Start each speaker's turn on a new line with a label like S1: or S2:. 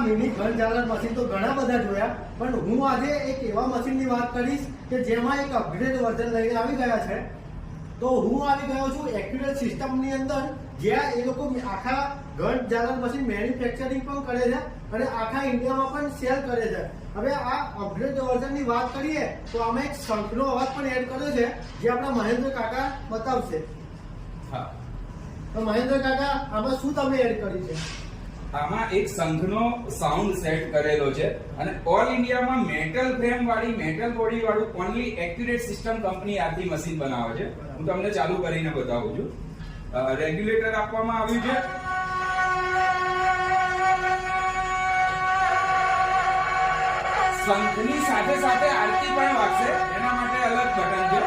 S1: Mini ઘન ઝાલર machine તો ઘણા બધા જોયા, પણ હું આજે એક એવા મશીનની વાત કરીશ કે જેમાં એક અપગ્રેડ વર્ઝન લઈને આવી ગયા છે. તો હું આવી ગયો છું એક્યુરેટ સિસ્ટમની અંદર, જ્યાં એ લોકો આખા ઘન ઝાલર મશીન મેન્યુફેક્ચરિંગ પણ કરે છે અને આખા ઇન્ડિયામાં પણ સેલ કરે છે. હવે આ અપગ્રેડ વર્ઝનની વાત કરીએ તો આમાં એક શંખનો અવાજ પણ એડ કર્યો છે, જે આપણા મહેન્દ્ર કાકા બતાવશે.
S2: હા,
S1: તો મહેન્દ્ર કાકા, આમાં શું તમે એડ કર્યું છે?
S2: આમાં એક શંખનો સાઉન્ડ સેટ કરેલો છે અને ઓલ ઇન્ડિયામાં મેટલ ફ્રેમ વાળી, મેટલ બોડી વાળું ઓનલી એક્યુરેટ સિસ્ટમ કંપની આથી મશીન બનાવે છે. હું તમને ચાલુ કરીને બતાવું છું. રેગ્યુલેટર આપવામાં આવ્યું છે. શંખની સાથે સાથે આરતી પણ વાગશે, એના માટે અલગ બટન છે.